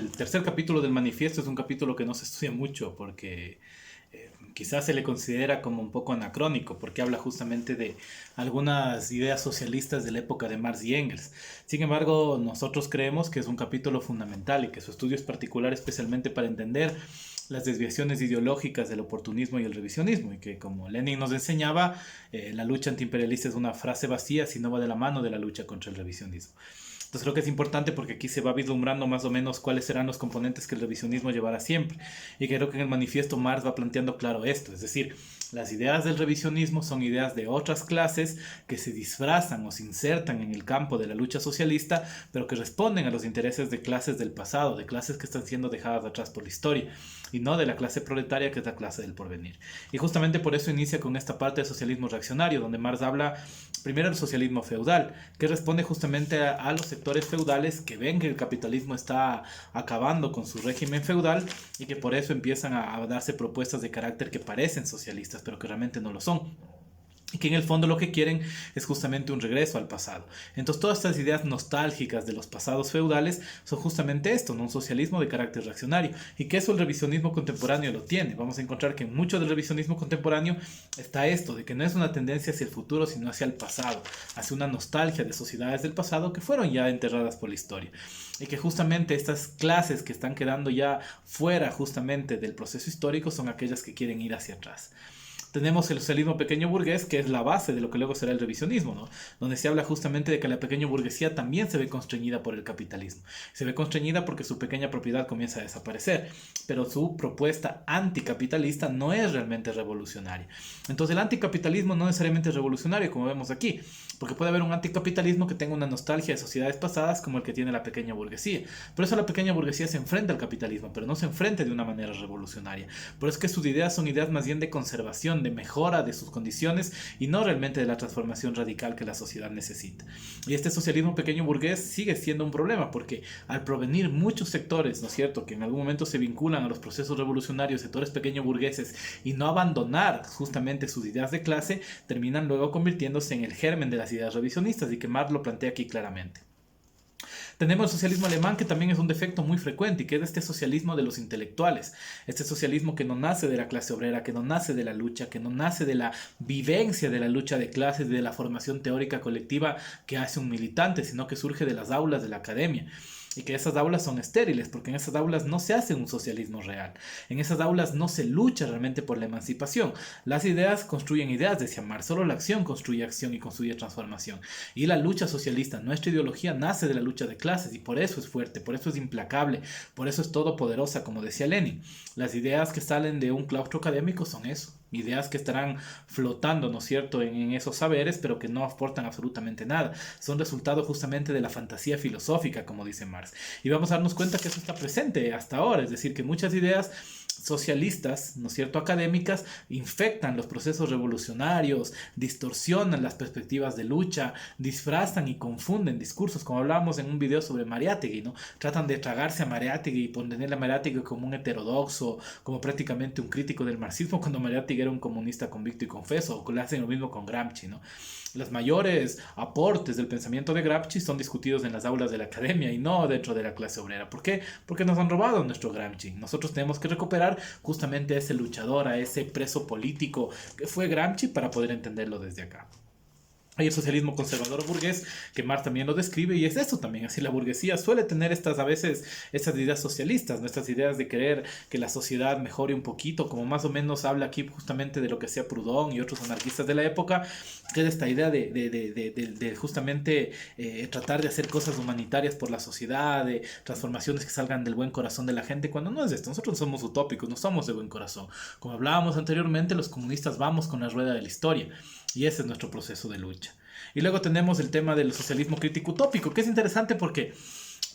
el tercer capítulo del manifiesto es un capítulo que no se estudia mucho porque quizás se le considera como un poco anacrónico porque habla justamente de algunas ideas socialistas de la época de Marx y Engels. Sin embargo, nosotros creemos que es un capítulo fundamental y que su estudio es particular especialmente para entender las desviaciones ideológicas del oportunismo y el revisionismo, y que como Lenin nos enseñaba, la lucha antiimperialista es una frase vacía si no va de la mano de la lucha contra el revisionismo. Entonces creo que es importante porque aquí se va vislumbrando más o menos cuáles serán los componentes que el revisionismo llevará siempre. Y creo que en el manifiesto Marx va planteando claro esto, es decir, las ideas del revisionismo son ideas de otras clases que se disfrazan o se insertan en el campo de la lucha socialista, pero que responden a los intereses de clases del pasado, de clases que están siendo dejadas atrás por la historia, y no de la clase proletaria, que es la clase del porvenir. Y justamente por eso inicia con esta parte del socialismo reaccionario, donde Marx habla primero del socialismo feudal, que responde justamente a los sectores feudales que ven que el capitalismo está acabando con su régimen feudal y que por eso empiezan a darse propuestas de carácter que parecen socialistas, pero que realmente no lo son. Y que en el fondo lo que quieren es justamente un regreso al pasado. Entonces todas estas ideas nostálgicas de los pasados feudales son justamente esto, ¿no? Un socialismo de carácter reaccionario. Y que eso el revisionismo contemporáneo lo tiene. Vamos a encontrar que en mucho del revisionismo contemporáneo está esto, de que no es una tendencia hacia el futuro, sino hacia el pasado, hacia una nostalgia de sociedades del pasado que fueron ya enterradas por la historia. Y que justamente estas clases que están quedando ya fuera justamente del proceso histórico son aquellas que quieren ir hacia atrás. Tenemos el socialismo pequeño burgués, que es la base de lo que luego será el revisionismo, ¿no? Donde se habla justamente de que la pequeña burguesía también se ve constreñida por el capitalismo. Se ve constreñida porque su pequeña propiedad comienza a desaparecer, pero su propuesta anticapitalista no es realmente revolucionaria. Entonces el anticapitalismo no necesariamente es revolucionario, como vemos aquí, porque puede haber un anticapitalismo que tenga una nostalgia de sociedades pasadas como el que tiene la pequeña burguesía. Por eso la pequeña burguesía se enfrenta al capitalismo, pero no se enfrenta de una manera revolucionaria. Por eso es que sus ideas son ideas más bien de conservación, de mejora de sus condiciones y no realmente de la transformación radical que la sociedad necesita. Y este socialismo pequeño burgués sigue siendo un problema porque al provenir muchos sectores, ¿no es cierto?, que en algún momento se vinculan a los procesos revolucionarios, sectores pequeño burgueses, y no abandonar justamente sus ideas de clase, terminan luego convirtiéndose en el germen de las ideas revisionistas, y que Marx lo plantea aquí claramente. Tenemos el socialismo alemán, que también es un defecto muy frecuente, y que es este socialismo de los intelectuales, este socialismo que no nace de la clase obrera, que no nace de la lucha, que no nace de la vivencia de la lucha de clases, de la formación teórica colectiva que hace un militante, sino que surge de las aulas de la academia. Y que esas aulas son estériles, porque en esas aulas no se hace un socialismo real. En esas aulas no se lucha realmente por la emancipación. Las ideas construyen ideas, decía Marx. Solo la acción y construye transformación. Y la lucha socialista, nuestra ideología, nace de la lucha de clases, y por eso es fuerte, por eso es implacable, por eso es todopoderosa, como decía Lenin. Las ideas que salen de un claustro académico son eso. Ideas que estarán flotando, ¿no es cierto?, en esos saberes, pero que no aportan absolutamente nada. Son resultado justamente de la fantasía filosófica, como dice Marx. Y vamos a darnos cuenta que eso está presente hasta ahora, es decir, que muchas ideas socialistas, ¿no es cierto?, académicas, infectan los procesos revolucionarios, distorsionan las perspectivas de lucha, disfrazan y confunden discursos, como hablábamos en un video sobre Mariátegui, ¿no? Tratan de tragarse a Mariátegui y ponerle a Mariátegui como un heterodoxo, como prácticamente un crítico del marxismo, cuando Mariátegui era un comunista convicto y confeso, o le hacen lo mismo con Gramsci, ¿no? Los mayores aportes del pensamiento de Gramsci son discutidos en las aulas de la academia y no dentro de la clase obrera. ¿Por qué? Porque nos han robado nuestro Gramsci. Nosotros tenemos que recuperar justamente a ese luchador, a ese preso político que fue Gramsci, para poder entenderlo desde acá. Hay el socialismo conservador burgués, que Marx también lo describe, y es eso también. Así la burguesía suele tener a veces estas ideas socialistas, nuestras ideas de querer que la sociedad mejore un poquito, como más o menos habla aquí justamente de lo que hacía Proudhon y otros anarquistas de la época, que es esta idea de justamente tratar de hacer cosas humanitarias por la sociedad, de transformaciones que salgan del buen corazón de la gente, cuando no es esto. Nosotros somos utópicos, no somos de buen corazón. Como hablábamos anteriormente, los comunistas vamos con la rueda de la historia. Y ese es nuestro proceso de lucha. Y luego tenemos el tema del socialismo crítico utópico, que es interesante porque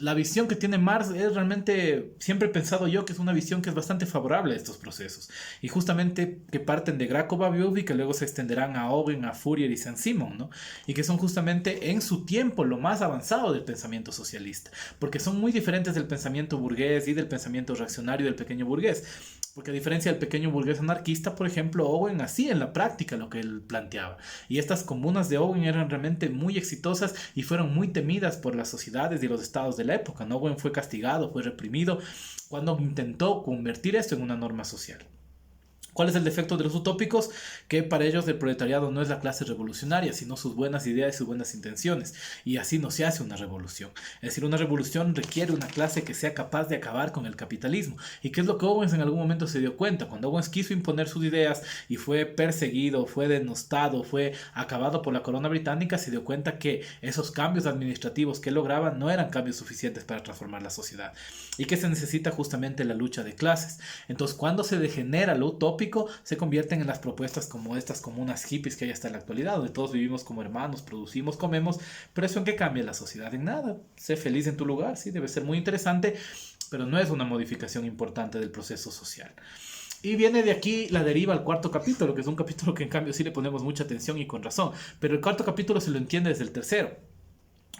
la visión que tiene Marx es realmente, siempre he pensado yo que es una visión que es bastante favorable a estos procesos. Y justamente que parten de Graco-Babeuf y que luego se extenderán a Owen, a Fourier y Saint-Simon, ¿no? Y que son justamente en su tiempo lo más avanzado del pensamiento socialista. Porque son muy diferentes del pensamiento burgués y del pensamiento reaccionario del pequeño burgués. Porque a diferencia del pequeño burgués anarquista, por ejemplo, Owen hacía en la práctica lo que él planteaba. Y estas comunas de Owen eran realmente muy exitosas y fueron muy temidas por las sociedades y los estados del la época. Owen fue castigado, fue reprimido cuando intentó convertir esto en una norma social. ¿Cuál es el defecto de los utópicos? Que para ellos el proletariado no es la clase revolucionaria, sino sus buenas ideas y sus buenas intenciones. Y así no se hace una revolución. Es decir, una revolución requiere una clase que sea capaz de acabar con el capitalismo. ¿Y qué es lo que Owens en algún momento se dio cuenta? Cuando Owens quiso imponer sus ideas y fue perseguido, fue denostado, fue acabado por la corona británica, se dio cuenta que esos cambios administrativos que lograba no eran cambios suficientes para transformar la sociedad. Y que se necesita justamente la lucha de clases. Entonces, cuando se degenera lo utópico, se convierten en las propuestas como estas comunas hippies que hay hasta la actualidad, donde todos vivimos como hermanos, producimos, comemos, pero ¿eso en qué cambia la sociedad? En nada. Sé feliz en tu lugar, sí, debe ser muy interesante, pero no es una modificación importante del proceso social. Y viene de aquí la deriva al cuarto capítulo, que es un capítulo que en cambio sí le ponemos mucha atención y con razón, pero el cuarto capítulo se lo entiende desde el tercero.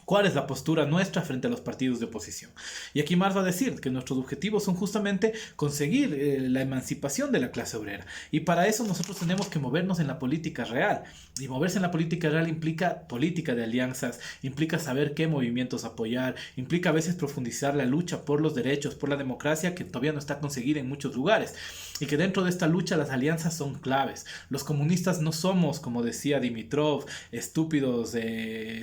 ¿Cuál es la postura nuestra frente a los partidos de oposición? Y aquí Marx va a decir que nuestros objetivos son justamente conseguir la emancipación de la clase obrera. Y para eso nosotros tenemos que movernos en la política real. Y moverse en la política real implica política de alianzas, implica saber qué movimientos apoyar, implica a veces profundizar la lucha por los derechos, por la democracia, que todavía no está conseguida en muchos lugares. Y que dentro de esta lucha las alianzas son claves. Los comunistas no somos, como decía Dimitrov, estúpidos,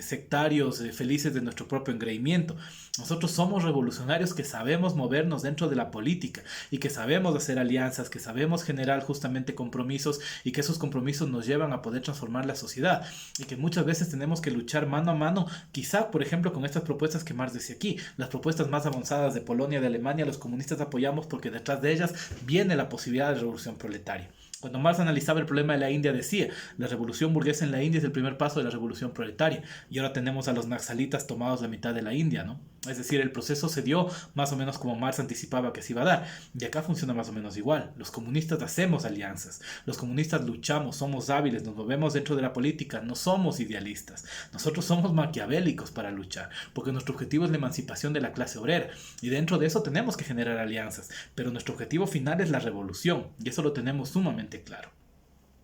sectarios, felices de nuestro propio engreimiento. Nosotros somos revolucionarios que sabemos movernos dentro de la política y que sabemos hacer alianzas, que sabemos generar justamente compromisos y que esos compromisos nos llevan a poder transformar la sociedad y que muchas veces tenemos que luchar mano a mano, quizá por ejemplo con estas propuestas que Marx decía aquí, las propuestas más avanzadas de Polonia, de Alemania, los comunistas apoyamos porque detrás de ellas viene la posibilidad de revolución proletaria. Cuando Marx analizaba el problema de la India decía, la revolución burguesa en la India es el primer paso de la revolución proletaria. Y ahora tenemos a los naxalitas tomados la mitad de la India, ¿no? Es decir, el proceso se dio más o menos como Marx anticipaba que se iba a dar. Y acá funciona más o menos igual. Los comunistas hacemos alianzas. Los comunistas luchamos, somos hábiles, nos movemos dentro de la política, no somos idealistas. Nosotros somos maquiavélicos para luchar, porque nuestro objetivo es la emancipación de la clase obrera. Y dentro de eso tenemos que generar alianzas. Pero nuestro objetivo final es la revolución. Y eso lo tenemos sumamente claro.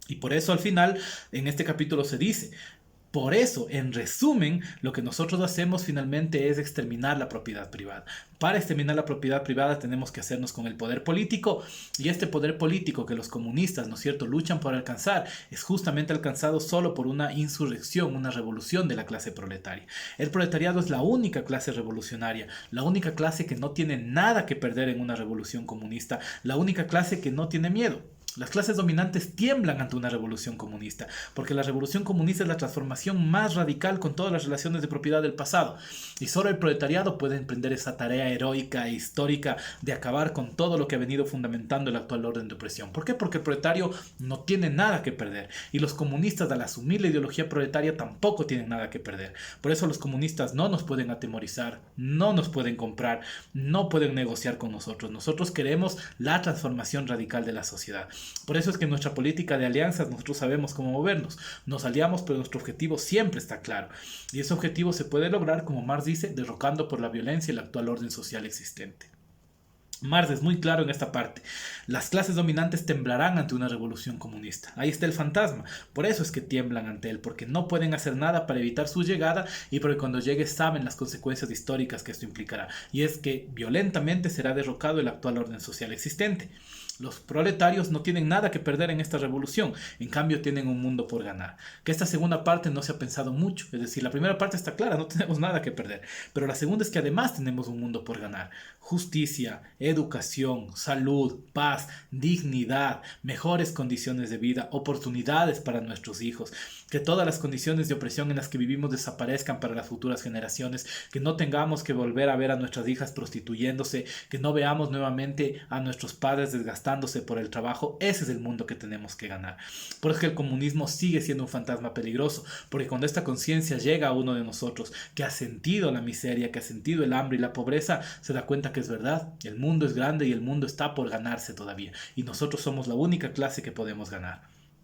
Y por eso al final, en este capítulo se dice, por eso, en resumen, lo que nosotros hacemos finalmente es exterminar la propiedad privada. Para exterminar la propiedad privada tenemos que hacernos con el poder político y este poder político que los comunistas, ¿no es cierto?, luchan por alcanzar, es justamente alcanzado solo por una insurrección, una revolución de la clase proletaria. El proletariado es la única clase revolucionaria, la única clase que no tiene nada que perder en una revolución comunista, la única clase que no tiene miedo. Las clases dominantes tiemblan ante una revolución comunista, porque la revolución comunista es la transformación más radical con todas las relaciones de propiedad del pasado. Y solo el proletariado puede emprender esa tarea heroica e histórica de acabar con todo lo que ha venido fundamentando el actual orden de opresión. ¿Por qué? Porque el proletario no tiene nada que perder. Y los comunistas, al asumir la ideología proletaria, tampoco tienen nada que perder. Por eso los comunistas no nos pueden atemorizar, no nos pueden comprar, no pueden negociar con nosotros. Nosotros queremos la transformación radical de la sociedad. Por eso es que en nuestra política de alianzas nosotros sabemos cómo movernos. Nos aliamos, pero nuestro objetivo siempre está claro. Y ese objetivo se puede lograr, como Marx dice, derrocando por la violencia el actual orden social existente. Marx es muy claro en esta parte. Las clases dominantes temblarán ante una revolución comunista. Ahí está el fantasma. Por eso es que tiemblan ante él, porque no pueden hacer nada para evitar su llegada y porque cuando llegue saben las consecuencias históricas que esto implicará. Y es que violentamente será derrocado el actual orden social existente. Los proletarios no tienen nada que perder en esta revolución, en cambio tienen un mundo por ganar. Que esta segunda parte no se ha pensado mucho, es decir, la primera parte está clara, no tenemos nada que perder, pero la segunda es que además tenemos un mundo por ganar. Justicia, educación, salud, paz, dignidad, mejores condiciones de vida, oportunidades para nuestros hijos, que todas las condiciones de opresión en las que vivimos desaparezcan para las futuras generaciones, que no tengamos que volver a ver a nuestras hijas prostituyéndose, que no veamos nuevamente a nuestros padres desgastándose por el trabajo. Ese es el mundo que tenemos que ganar. Por eso que el comunismo sigue siendo un fantasma peligroso, porque cuando esta conciencia llega a uno de nosotros que ha sentido la miseria, que ha sentido el hambre y la pobreza, se da cuenta que es verdad, el mundo es grande y el mundo está por ganarse todavía, y nosotros somos la única clase que podemos ganar.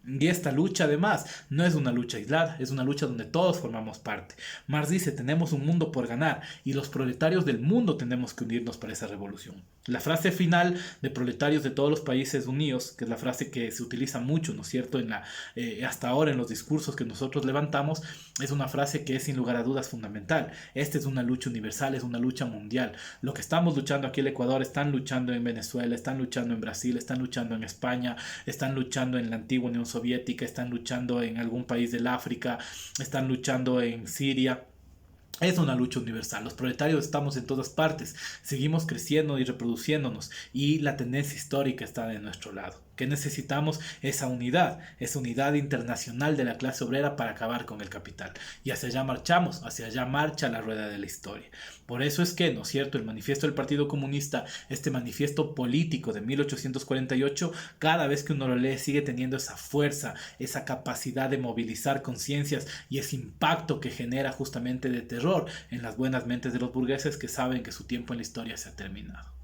Y esta lucha además no es una lucha aislada, es una lucha donde todos formamos parte. Marx dice, tenemos un mundo por ganar y los proletarios del mundo tenemos que unirnos para esa revolución. La frase final de proletarios de todos los países unidos, que es la frase que se utiliza mucho, ¿no es cierto?, hasta ahora en los discursos que nosotros levantamos, es una frase que es sin lugar a dudas fundamental. Esta es una lucha universal, es una lucha mundial. Lo que estamos luchando aquí en el Ecuador, están luchando en Venezuela, están luchando en Brasil, están luchando en España, están luchando en la antigua Unión Soviética, están luchando en algún país del África, están luchando en Siria. Es una lucha universal. Los proletarios estamos en todas partes, seguimos creciendo y reproduciéndonos y la tendencia histórica está de nuestro lado. ¿Qué necesitamos? Esa unidad internacional de la clase obrera para acabar con el capital. Y hacia allá marchamos, hacia allá marcha la rueda de la historia. Por eso es que, ¿no es cierto?, el manifiesto del Partido Comunista, este manifiesto político de 1848, cada vez que uno lo lee sigue teniendo esa fuerza, esa capacidad de movilizar conciencias y ese impacto que genera justamente de terror en las buenas mentes de los burgueses que saben que su tiempo en la historia se ha terminado.